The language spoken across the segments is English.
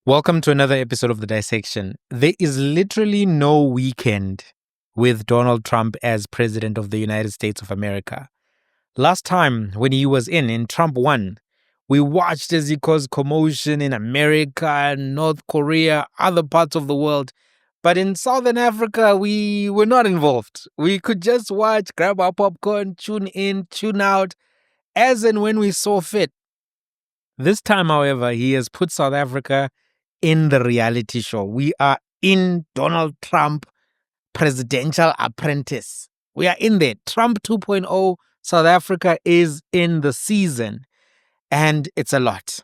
Welcome to another episode of The Dissection. There is literally no weekend with Donald Trump as President of the United States of America. Last time when he was in Trump won, we watched as he caused commotion in America, North Korea, other parts of the world. But in Southern Africa, we were not involved. We could just watch, grab our popcorn, tune in, tune out, as and when we saw fit. This time, however, he has put South Africa in the reality show. We are in Donald Trump Presidential Apprentice. We are in there. Trump 2.0, South Africa is in the season. And it's a lot.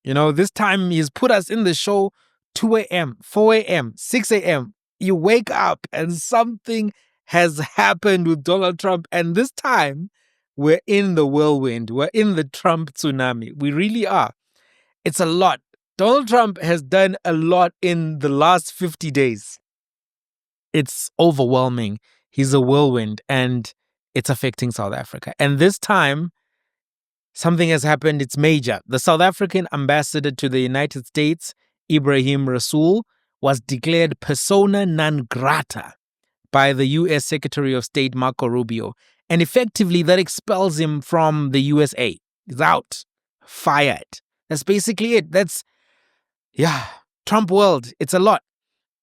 This time he's put us in the show 2 a.m., 4 a.m., 6 a.m. You wake up and something has happened with Donald Trump. And this time we're in the whirlwind. We're in the Trump tsunami. We really are. It's a lot. Donald Trump has done a lot in the last 50 days. It's overwhelming. He's a whirlwind and it's affecting South Africa. And this time, something has happened. It's major. The South African ambassador to the United States, Ebrahim Rasool, was declared persona non grata by the U.S. Secretary of State Marco Rubio. And effectively, that expels him from the USA. He's out. Fired. That's basically it. Trump world. It's a lot.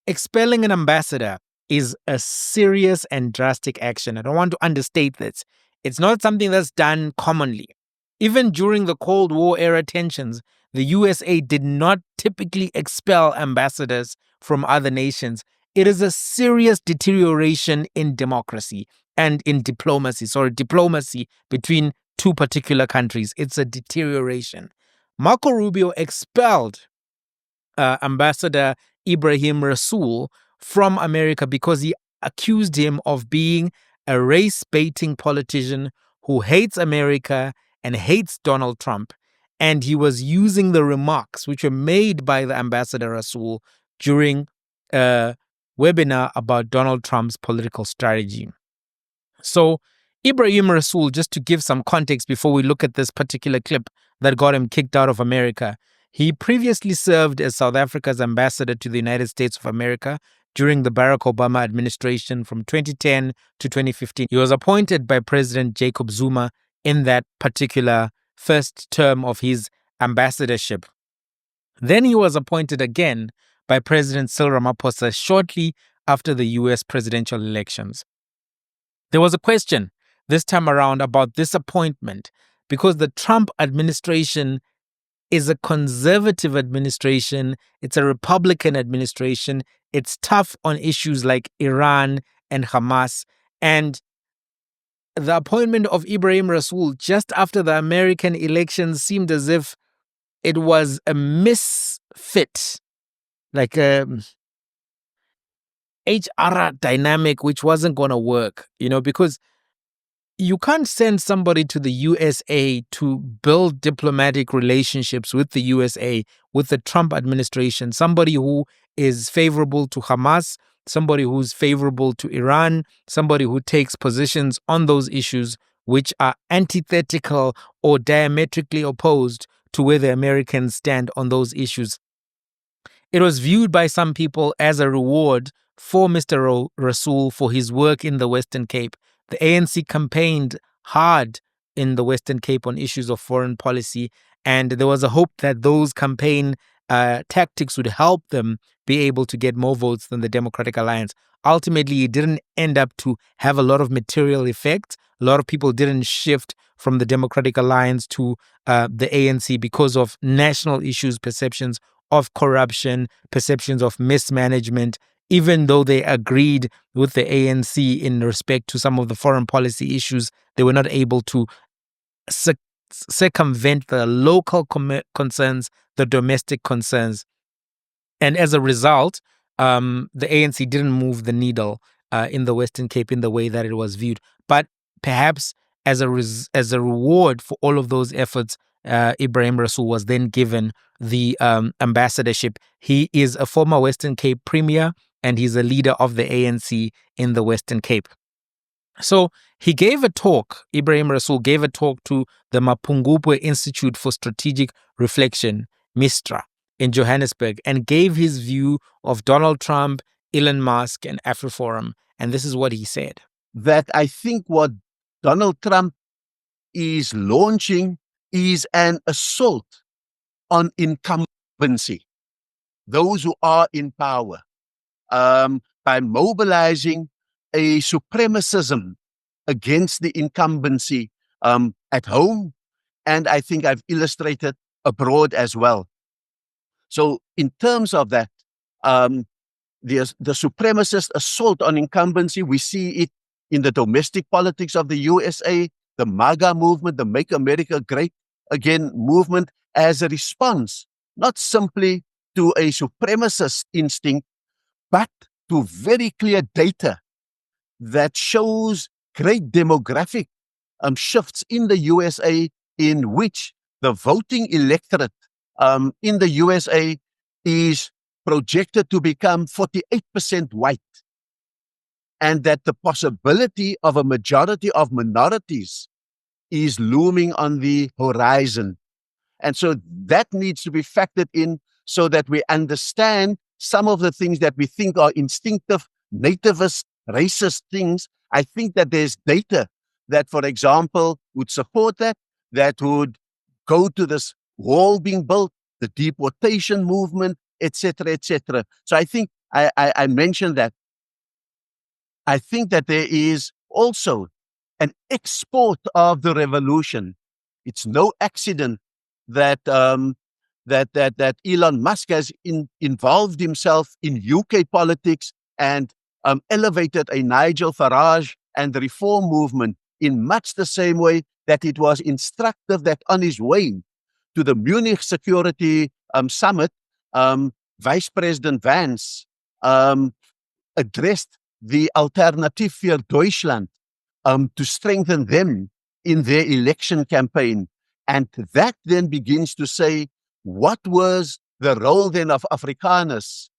Expelling an ambassador is a serious and drastic action. I don't want to understate this. It's not something that's done commonly. Even during the Cold War era tensions, the USA did not typically expel ambassadors from other nations. It is a serious deterioration in democracy and in diplomacy. Diplomacy between two particular countries. It's a deterioration. Marco Rubio expelled Ambassador Ebrahim Rasool from America because he accused him of being a race-baiting politician who hates America and hates Donald Trump. And he was using the remarks which were made by the Ambassador Rasool during a webinar about Donald Trump's political strategy. So Ebrahim Rasool, just to give some context before we look at this particular clip that got him kicked out of America, he previously served as South Africa's ambassador to the United States of America during the Barack Obama administration from 2010 to 2015. He was appointed by President Jacob Zuma in that particular first term of his ambassadorship. Then he was appointed again by President Cyril Ramaphosa shortly after the US presidential elections. There was a question this time around about this appointment because the Trump administration is a conservative administration. It's a Republican administration. It's tough on issues like Iran and Hamas. And the appointment of Ebrahim Rasool just after the American elections seemed as if it was a misfit, like a HR dynamic which wasn't going to work, because you can't send somebody to the USA to build diplomatic relationships with the USA, with the Trump administration, somebody who is favorable to Hamas, somebody who's favorable to Iran, somebody who takes positions on those issues which are antithetical or diametrically opposed to where the Americans stand on those issues. It was viewed by some people as a reward for Mr. Rasool for his work in the Western Cape. The ANC campaigned hard in the Western Cape on issues of foreign policy, and there was a hope that those campaign tactics would help them be able to get more votes than the Democratic Alliance. Ultimately, it didn't end up to have a lot of material effect. A lot of people didn't shift from the Democratic Alliance to the ANC because of national issues, perceptions of corruption, perceptions of mismanagement. Even though they agreed with the ANC in respect to some of the foreign policy issues, they were not able to circumvent the local concerns, the domestic concerns. And as a result, the ANC didn't move the needle in the Western Cape in the way that it was viewed. But perhaps as a reward for all of those efforts, Ebrahim Rasool was then given the ambassadorship. He is a former Western Cape premier, and he's a leader of the ANC in the Western Cape. So he gave a talk, Ebrahim Rasool gave a talk to the Mapungubwe Institute for Strategic Reflection, MISTRA. in Johannesburg and gave his view of Donald Trump, Elon Musk, and AfriForum. And this is what he said. That I think what Donald Trump is launching is an assault on incumbency, those who are in power, by mobilizing a supremacism against the incumbency at home, and I think I've illustrated abroad as well. So in terms of that, the supremacist assault on incumbency, we see it in the domestic politics of the USA, the MAGA movement, the Make America Great Again movement, as a response, not simply to a supremacist instinct, but to very clear data that shows great demographic shifts in the USA, in which the voting electorate in the USA is projected to become 48% white, and that the possibility of a majority of minorities is looming on the horizon. And so that needs to be factored in so that we understand some of the things that we think are instinctive, nativist, racist things. I think that there's data that, for example, would support that, that would go to this wall being built, the deportation movement, etc., etc. So I think I mentioned that. I think that there is also an export of the revolution. It's no accident that that Elon Musk has involved himself in UK politics and elevated a Nigel Farage and the reform movement in much the same way that it was instructive that on his way to the Munich Security Summit, Vice President Vance addressed the Alternative für Deutschland to strengthen them in their election campaign. And that then begins to say, what was the role then of Afrikaners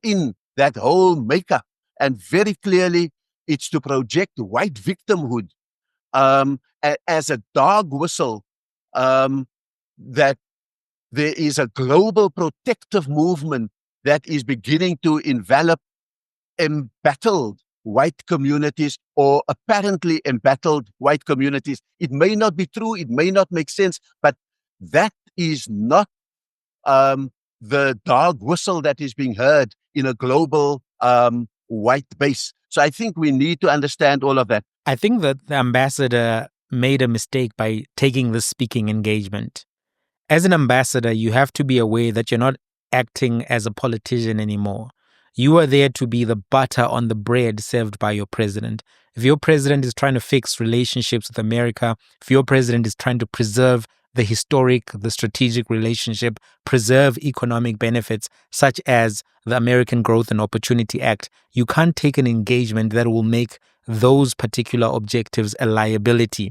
in that whole makeup? And very clearly, it's to project white victimhood as a dog whistle, that there is a global protective movement that is beginning to envelop embattled white communities, or apparently embattled white communities. It may not be true, it may not make sense, but that is not the dog whistle that is being heard in a global white base. So I think we need to understand all of that. I think that the ambassador made a mistake by taking this speaking engagement. As an ambassador, you have to be aware that you're not acting as a politician anymore. You are there to be the butter on the bread served by your president. If your president is trying to fix relationships with America, if your president is trying to preserve the historic, the strategic relationship, preserve economic benefits such as the American Growth and Opportunity Act, you can't take an engagement that will make those particular objectives a liability.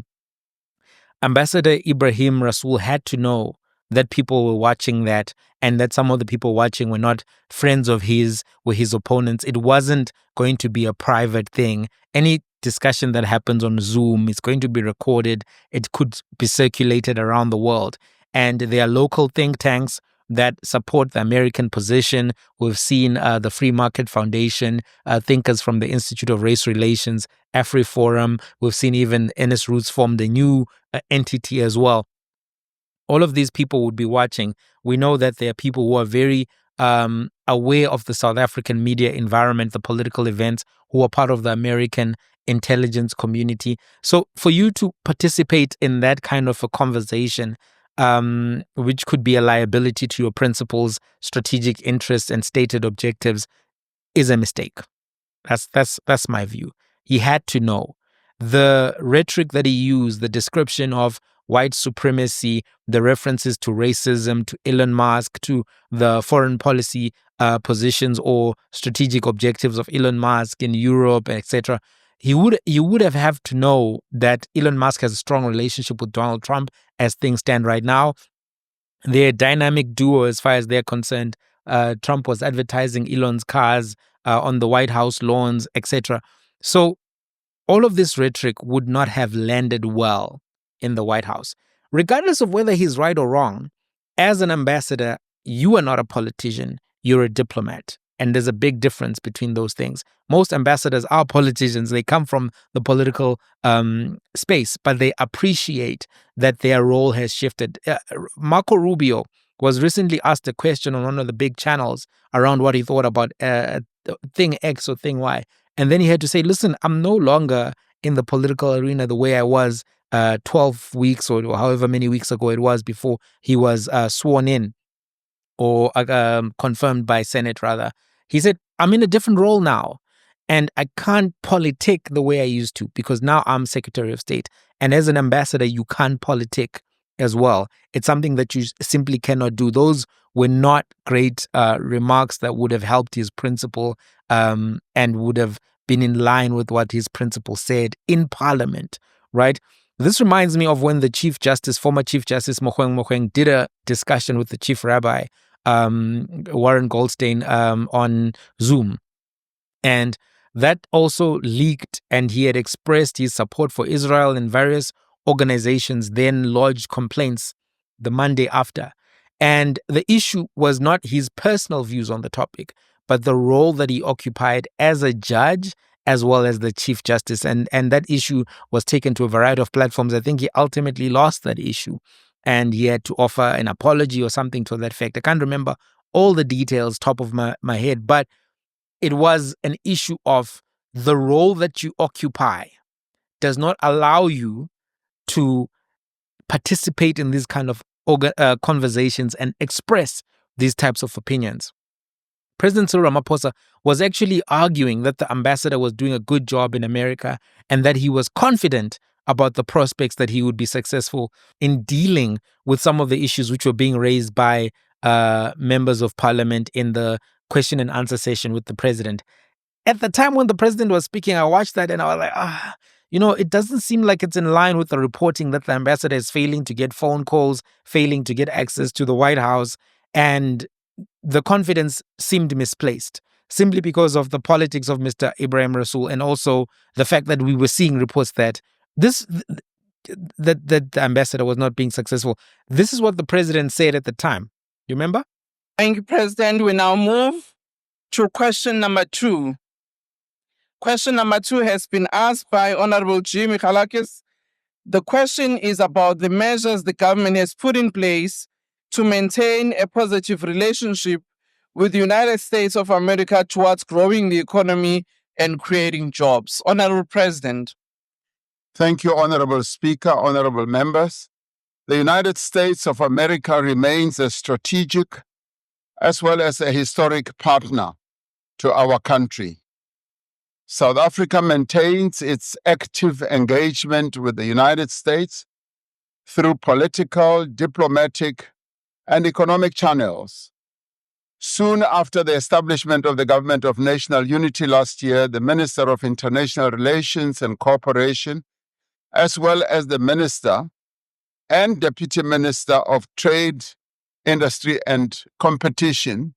Ambassador Ebrahim Rasool had to know that people were watching that, and that some of the people watching were not friends of his, were his opponents. It wasn't going to be a private thing. Any discussion that happens on Zoom is going to be recorded. It could be circulated around the world. And there are local think tanks that support the American position. We've seen the Free Market Foundation, thinkers from the Institute of Race Relations, AfriForum. We've seen even NS Roots formed a new entity as well. All of these people would be watching. We know that there are people who are very aware of the South African media environment, the political events, who are part of the American intelligence community. So for you to participate in that kind of a conversation, which could be a liability to your principles, strategic interests, and stated objectives, is a mistake. That's my view. He had to know. The rhetoric that he used, the description of white supremacy, the references to racism, to Elon Musk, to the foreign policy positions or strategic objectives of Elon Musk in Europe, etc. You would have to know that Elon Musk has a strong relationship with Donald Trump as things stand right now. They're a dynamic duo as far as they're concerned. Trump was advertising Elon's cars on the White House lawns, etc. So all of this rhetoric would not have landed well in the White House. Regardless of whether he's right or wrong, as an ambassador, you are not a politician, you're a diplomat. And there's a big difference between those things. Most ambassadors are politicians. They come from the political space, but they appreciate that their role has shifted. Marco Rubio was recently asked a question on one of the big channels around what he thought about thing X or thing Y. And then he had to say, listen, I'm no longer in the political arena the way I was 12 weeks or however many weeks ago it was before he was sworn in or confirmed by Senate, rather. He said, I'm in a different role now, and I can't politic the way I used to because now I'm Secretary of State. And as an ambassador, you can't politic as well. It's something that you simply cannot do. Those were not great remarks that would have helped his principle and would have been in line with what his principle said in Parliament, right? This reminds me of when the former Chief Justice Mogoeng did a discussion with the Chief Rabbi, Warren Goldstein, on Zoom. And that also leaked, and he had expressed his support for Israel, and various organizations then lodged complaints the Monday after. And the issue was not his personal views on the topic, but the role that he occupied as a judge as well as the Chief Justice. And that issue was taken to a variety of platforms. I think he ultimately lost that issue, and he had to offer an apology or something to that effect. I can't remember all the details top of my head, but it was an issue of the role that you occupy does not allow you to participate in these kind of conversations and express these types of opinions. President Cyril Ramaphosa was actually arguing that the ambassador was doing a good job in America and that he was confident about the prospects that he would be successful in dealing with some of the issues which were being raised by members of parliament in the question and answer session with the president. At the time when the president was speaking, I watched that and I was like, it doesn't seem like it's in line with the reporting that the ambassador is failing to get phone calls, failing to get access to the White House, and the confidence seemed misplaced simply because of the politics of Mr. Ebrahim Rasool, and also the fact that we were seeing reports that that the ambassador was not being successful. This is what the president said at the time. You remember? Thank you, President. We now move to question number 2. Question number 2 has been asked by Honorable G. Michalakis. The question is about the measures the government has put in place to maintain a positive relationship with the United States of America towards growing the economy and creating jobs. Honorable President. Thank you, Honorable Speaker, honorable members. The United States of America remains a strategic as well as a historic partner to our country. South Africa maintains its active engagement with the United States through political, diplomatic, and economic channels. Soon after the establishment of the Government of National Unity last year, the Minister of International Relations and Cooperation, as well as the Minister and Deputy Minister of Trade, Industry and Competition,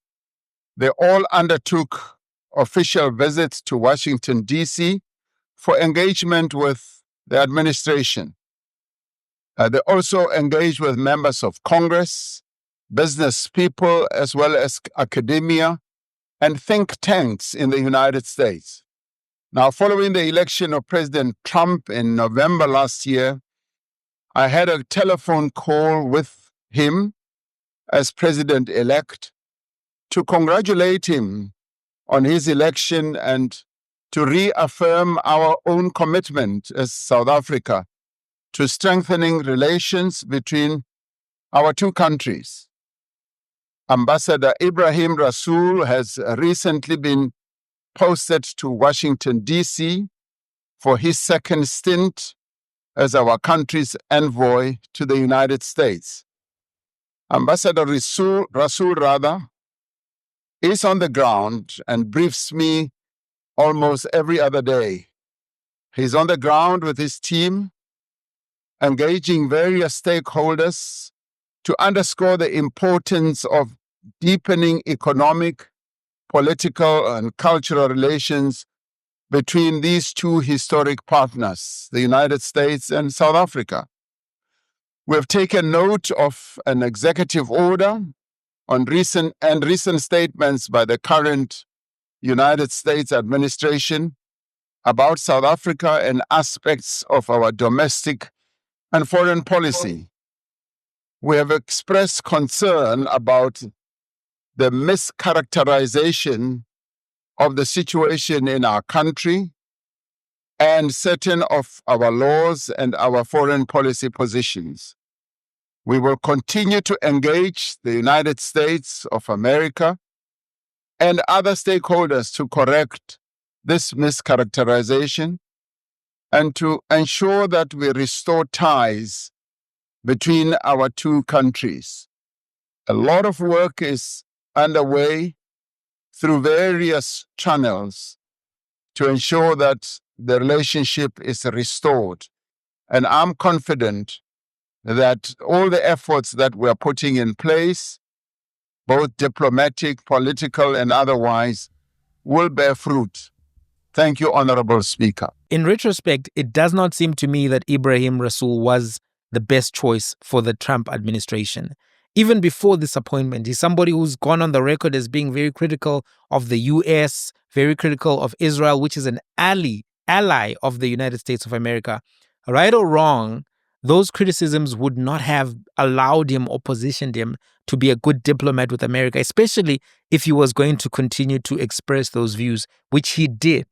they all undertook official visits to Washington, D.C. for engagement with the administration. They also engaged with members of Congress, business people, as well as academia and think tanks in the United States. Now, following the election of President Trump in November last year, I had a telephone call with him as president-elect to congratulate him on his election and to reaffirm our own commitment as South Africa to strengthening relations between our two countries. Ambassador Ebrahim Rasool has recently been posted to Washington, D.C. for his second stint as our country's envoy to the United States. Ambassador Rasool is on the ground and briefs me almost every other day. He's on the ground with his team, engaging various stakeholders to underscore the importance of deepening economic, political, and cultural relations between these two historic partners, the United States and South Africa. We have taken note of an executive order on recent statements by the current United States administration about South Africa and aspects of our domestic and foreign policy. We have expressed concern about the mischaracterization of the situation in our country and certain of our laws and our foreign policy positions. We will continue to engage the United States of America and other stakeholders to correct this mischaracterization and to ensure that we restore ties between our two countries. A lot of work is underway through various channels to ensure that the relationship is restored. And I'm confident that all the efforts that we're putting in place, both diplomatic, political, and otherwise, will bear fruit. Thank you, Honorable Speaker. In retrospect, it does not seem to me that Ebrahim Rasool was the best choice for the Trump administration. Even before this appointment, he's somebody who's gone on the record as being very critical of the US, very critical of Israel, which is an ally of the United States of America. Right or wrong, those criticisms would not have allowed him or positioned him to be a good diplomat with America, especially if he was going to continue to express those views, which he did.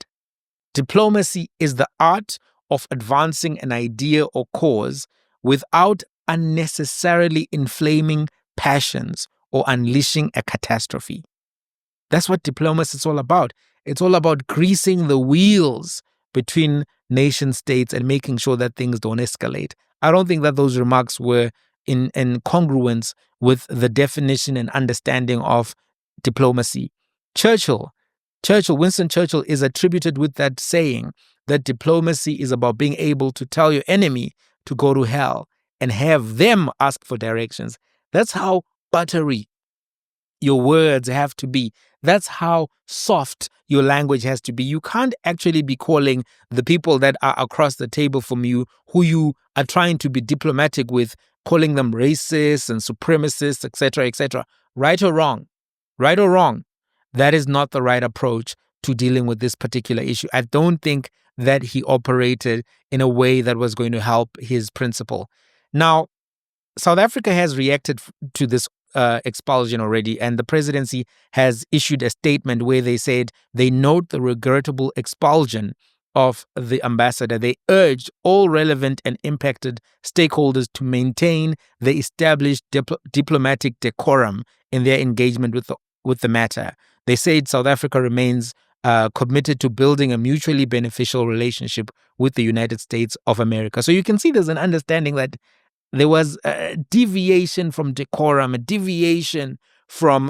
Diplomacy is the art of advancing an idea or cause without unnecessarily inflaming passions or unleashing a catastrophe. That's what diplomacy is all about. It's all about greasing the wheels between nation states and making sure that things don't escalate. I don't think that those remarks were in congruence with the definition and understanding of diplomacy. Winston Churchill is attributed with that saying that diplomacy is about being able to tell your enemy to go to hell and have them ask for directions. That's how buttery your words have to be. That's how soft your language has to be. You can't actually be calling the people that are across the table from you, who you are trying to be diplomatic with, calling them racist and supremacists, etc., etc. Right or wrong, that is not the right approach to dealing with this particular issue. I don't think that he operated in a way that was going to help his principle. Now, South Africa has reacted to this expulsion already, and the presidency has issued a statement where they said they note the regrettable expulsion of the ambassador. They urged all relevant and impacted stakeholders to maintain the established diplomatic decorum in their engagement with the matter. They said South Africa remains committed to building a mutually beneficial relationship with the United States of America. So you can see there's an understanding that there was a deviation from decorum, a deviation from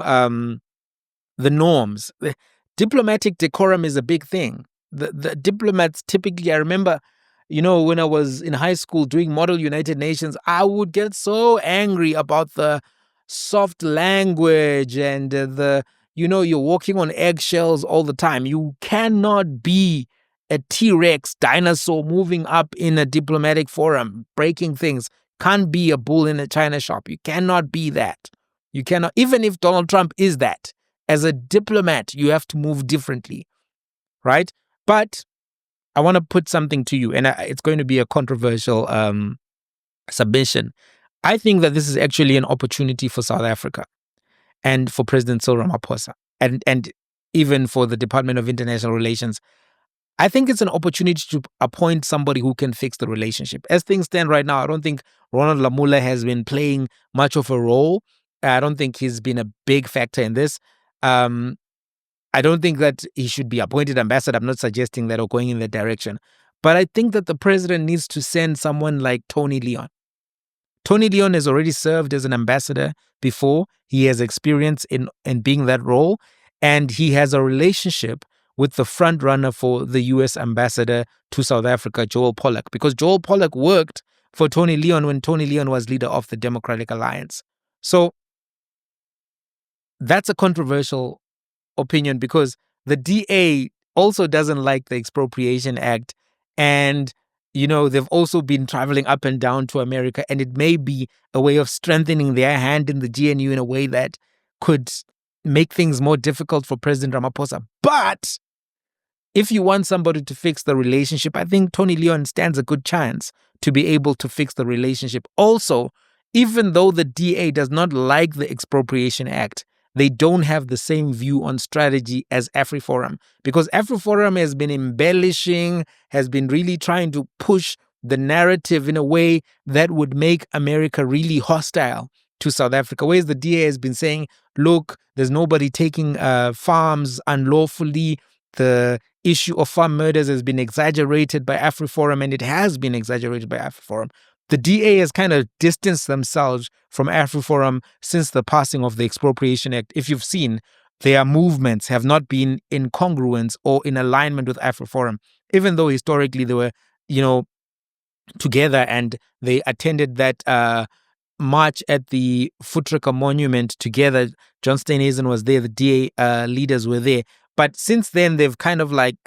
the norms. The diplomatic decorum is a big thing. The diplomats typically, I remember, when I was in high school doing Model United Nations, I would get so angry about the soft language and you're walking on eggshells all the time. You cannot be a T-Rex dinosaur moving up in a diplomatic forum, breaking things. Can't be a bull in a china shop. You cannot be that. You cannot, even if Donald Trump is that. As a diplomat, you have to move differently, right? But I want to put something to you, and it's going to be a controversial submission. I think that this is actually an opportunity for South Africa and for President Cyril Ramaphosa and even for the Department of International Relations. I think it's an opportunity to appoint somebody who can fix the relationship. As things stand right now, I don't think Ronald Lamola has been playing much of a role. I don't think he's been a big factor in this. I don't think that he should be appointed ambassador. I'm not suggesting that or going in that direction. But I think that the president needs to send someone like Tony Leon. Tony Leon has already served as an ambassador before. He has experience in being that role. And he has a relationship with the front runner for the U.S. ambassador to South Africa, Joel Pollak, because Joel Pollak worked for Tony Leon when Tony Leon was leader of the Democratic Alliance. So that's a controversial opinion because the DA also doesn't like the Expropriation Act. And, they've also been traveling up and down to America, and it may be a way of strengthening their hand in the GNU in a way that could make things more difficult for President Ramaphosa. But if you want somebody to fix the relationship, I think Tony Leon stands a good chance to be able to fix the relationship. Also, even though the DA does not like the Expropriation Act, they don't have the same view on strategy as AfriForum, because AfriForum has been embellishing, has been really trying to push the narrative in a way that would make America really hostile to South Africa. Whereas the DA has been saying, look, there's nobody taking farms unlawfully. The issue of farm murders has been exaggerated by AfriForum, and it has been exaggerated by AfriForum. The DA has kind of distanced themselves from AfriForum since the passing of the Expropriation Act. If you've seen, their movements have not been in congruence or in alignment with AfriForum, even though historically they were, together and they attended that march at the Futrika Monument together. John Steenhuisen was there, the DA leaders were there. But since then, they've kind of like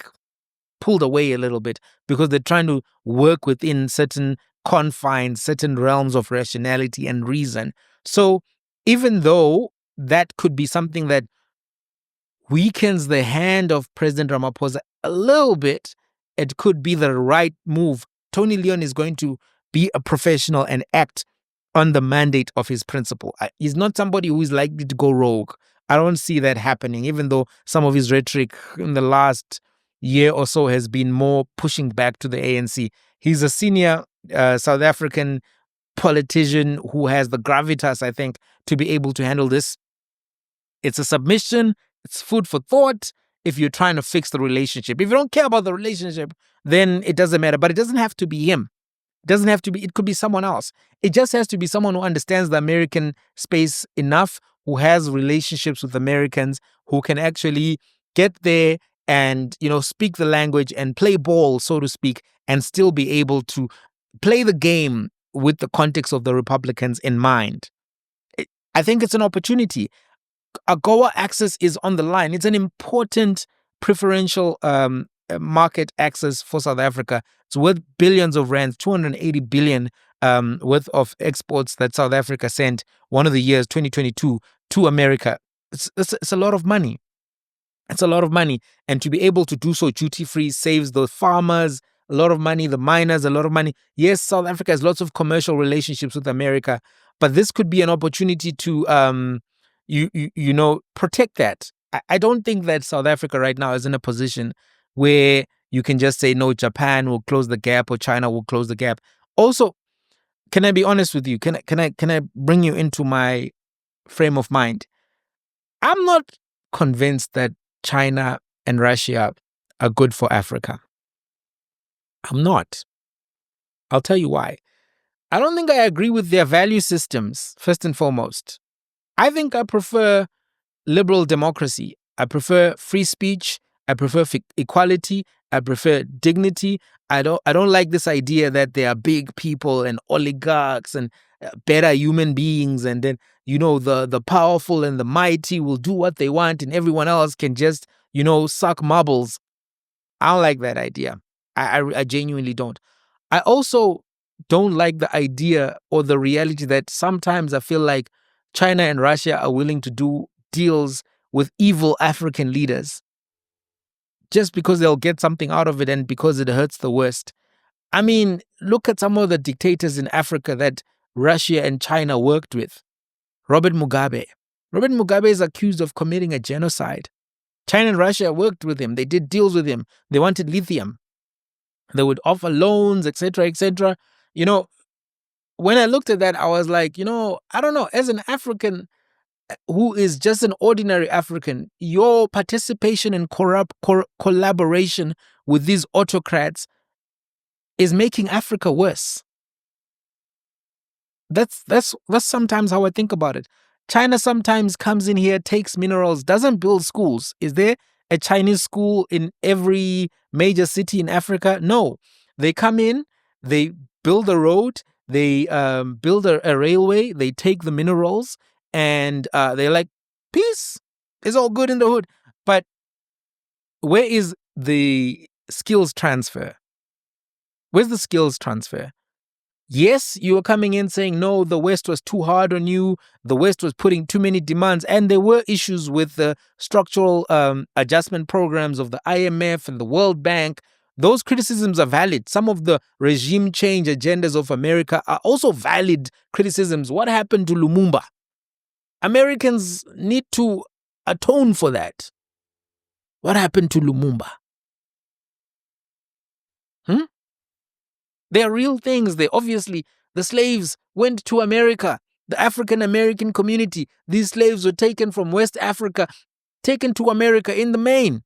pulled away a little bit because they're trying to work within certain confines, certain realms of rationality and reason. So even though that could be something that weakens the hand of President Ramaphosa a little bit, it could be the right move. Tony Leon is going to be a professional and act on the mandate of his principle. He's not somebody who is likely to go rogue. I don't see that happening, even though some of his rhetoric in the last year or so has been more pushing back to the ANC. He's a senior South African politician who has the gravitas, I think, to be able to handle this. It's a submission. It's food for thought if you're trying to fix the relationship. If you don't care about the relationship, then it doesn't matter. But it doesn't have to be him. It doesn't have to be, it could be someone else. It just has to be someone who understands the American space enough, who has relationships with Americans, who can actually get there and, speak the language and play ball, so to speak, and still be able to play the game with the context of the Republicans in mind. I think it's an opportunity. AGOA access is on the line. It's an important preferential market access for South Africa. It's worth billions of rands, 280 billion worth of exports that South Africa sent one of the years, 2022, to America. It's a lot of money. It's a lot of money. And to be able to do so duty-free saves the farmers a lot of money, the miners a lot of money. Yes, South Africa has lots of commercial relationships with America, but this could be an opportunity to protect that. I don't think that South Africa right now is in a position where you can just say, no, Japan will close the gap or China will close the gap. Also, can I be honest with you? Can I bring you into my frame of mind? I'm not convinced that China and Russia are good for Africa. I'm not. I'll tell you why. I don't think I agree with their value systems, first and foremost. I think I prefer liberal democracy. I prefer free speech. I prefer equality. I prefer dignity. I don't like this idea that there are big people and oligarchs and better human beings, and then the powerful and the mighty will do what they want and everyone else can just suck marbles. I don't like that idea. I genuinely don't. I also don't like the idea or the reality that sometimes I feel like China and Russia are willing to do deals with evil African leaders just because they'll get something out of it and because it hurts the West. I mean, look at some of the dictators in Africa that Russia and China worked with. Robert Mugabe. Robert Mugabe is accused of committing a genocide. China and Russia worked with him. They did deals with him. They wanted lithium. They would offer loans, etc., etc. When I looked at that, I was like, I don't know. As an African who is just an ordinary African, your participation in collaboration with these autocrats is making Africa worse. That's sometimes how I think about it. China sometimes comes in here, takes minerals, doesn't build schools. Is there a Chinese school in every major city in Africa? No. They come in, they build a road, they build a railway, they take the minerals, and they're like, peace, it's all good in the hood. But where is the skills transfer? Where's the skills transfer? Yes, you were coming in saying, no, the West was too hard on you. The West was putting too many demands. And there were issues with the structural adjustment programs of the IMF and the World Bank. Those criticisms are valid. Some of the regime change agendas of America are also valid criticisms. What happened to Lumumba? Americans need to atone for that. What happened to Lumumba? They are real things. The slaves went to America, the African American community. These slaves were taken from West Africa, taken to America in the main.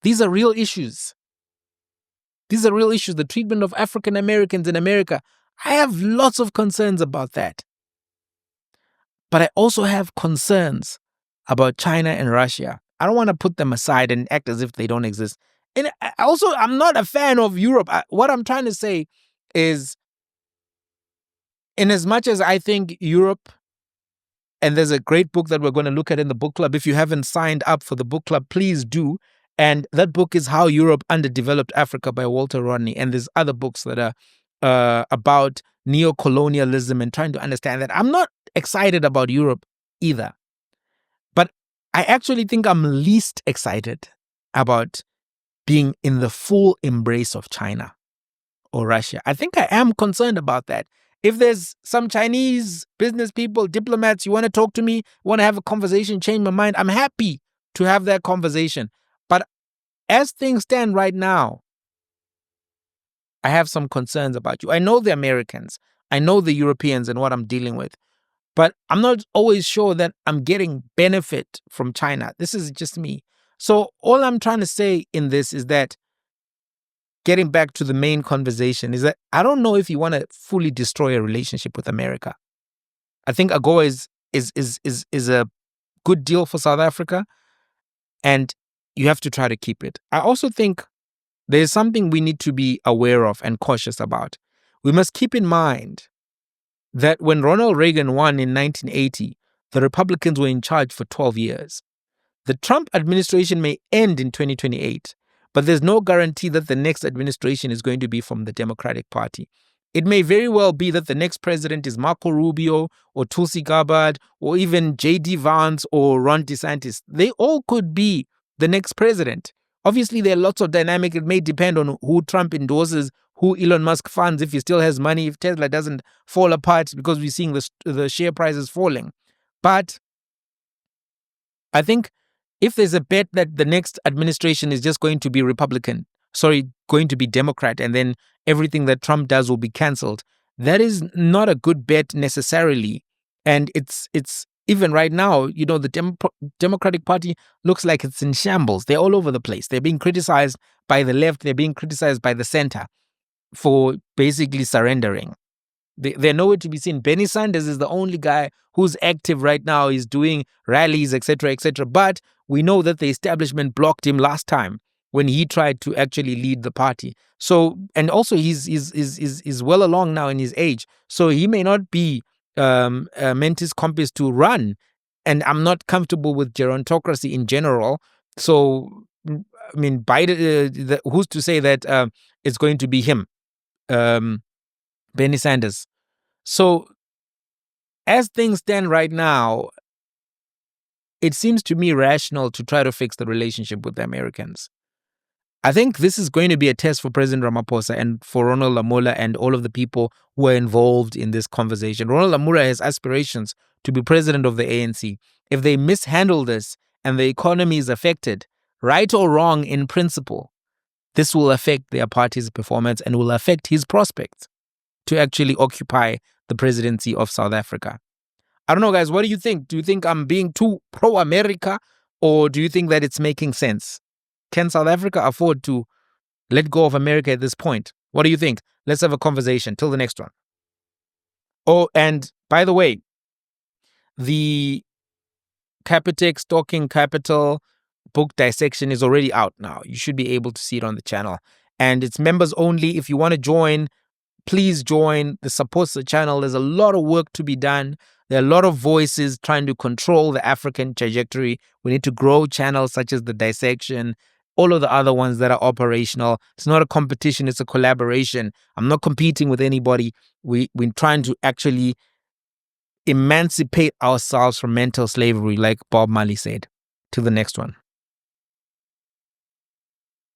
These are real issues. These are real issues. The treatment of African Americans in America. I have lots of concerns about that. But I also have concerns about China and Russia. I don't want to put them aside and act as if they don't exist. And I'm not a fan of Europe. What I'm trying to say is, in as much as I think Europe, and there's a great book that we're going to look at in the book club. If you haven't signed up for the book club, please do. And that book is How Europe Underdeveloped Africa by Walter Rodney. And there's other books that are about neo-colonialism and trying to understand that. I'm not excited about Europe either. But I actually think I'm least excited about being in the full embrace of China or Russia. I think I am concerned about that. If there's some Chinese business people, diplomats, you want to talk to me, want to have a conversation, change my mind, I'm happy to have that conversation. But as things stand right now, I have some concerns about you. I know the Americans, I know the Europeans and what I'm dealing with, but I'm not always sure that I'm getting benefit from China. This is just me. So all I'm trying to say in this is that, getting back to the main conversation, is that I don't know if you want to fully destroy a relationship with America. I think AGOA is a good deal for South Africa, and you have to try to keep it. I also think there's something we need to be aware of and cautious about. We must keep in mind that when Ronald Reagan won in 1980, the Republicans were in charge for 12 years. The Trump administration may end in 2028, but there's no guarantee that the next administration is going to be from the Democratic Party. It may very well be that the next president is Marco Rubio or Tulsi Gabbard or even J.D. Vance or Ron DeSantis. They all could be the next president. Obviously, there are lots of dynamics. It may depend on who Trump endorses, who Elon Musk funds, if he still has money, if Tesla doesn't fall apart, because we're seeing the share prices falling. But I think if there's a bet that the next administration is just going to be going to be Democrat, and then everything that Trump does will be canceled, that is not a good bet necessarily. And it's even right now, the Democratic Party looks like it's in shambles. They're all over the place. They're being criticized by the left. They're being criticized by the center for basically surrendering. They're nowhere to be seen. Bernie Sanders is the only guy who's active right now. He's doing rallies, etc., etc. But we know that the establishment blocked him last time when he tried to actually lead the party. So, and also he's well along now in his age. So he may not be mentis compis to run. And I'm not comfortable with gerontocracy in general. So, I mean, Biden, who's to say that it's going to be him? Bernie Sanders. So, as things stand right now, it seems to me rational to try to fix the relationship with the Americans. I think this is going to be a test for President Ramaphosa and for Ronald Lamola and all of the people who are involved in this conversation. Ronald Lamola has aspirations to be president of the ANC. If they mishandle this and the economy is affected, right or wrong in principle, this will affect their party's performance and will affect his prospects to actually occupy the presidency of South Africa. I don't know, guys. What do you think? Do you think I'm being too pro-America, or do you think that it's making sense? Can South Africa afford to let go of America at this point? What do you think? Let's have a conversation. Till the next one. Oh, and by the way, the Capitec Stalking Capital book dissection is already out now. You should be able to see it on the channel. And it's members only. If you want to join, please join. This supports the channel. There's a lot of work to be done. There are a lot of voices trying to control the African trajectory. We need to grow channels such as the dissection all of the other ones that are operational. It's not a competition, it's a collaboration. I'm not competing with anybody. We're trying to actually emancipate ourselves from mental slavery, like Bob Marley said. To the next one.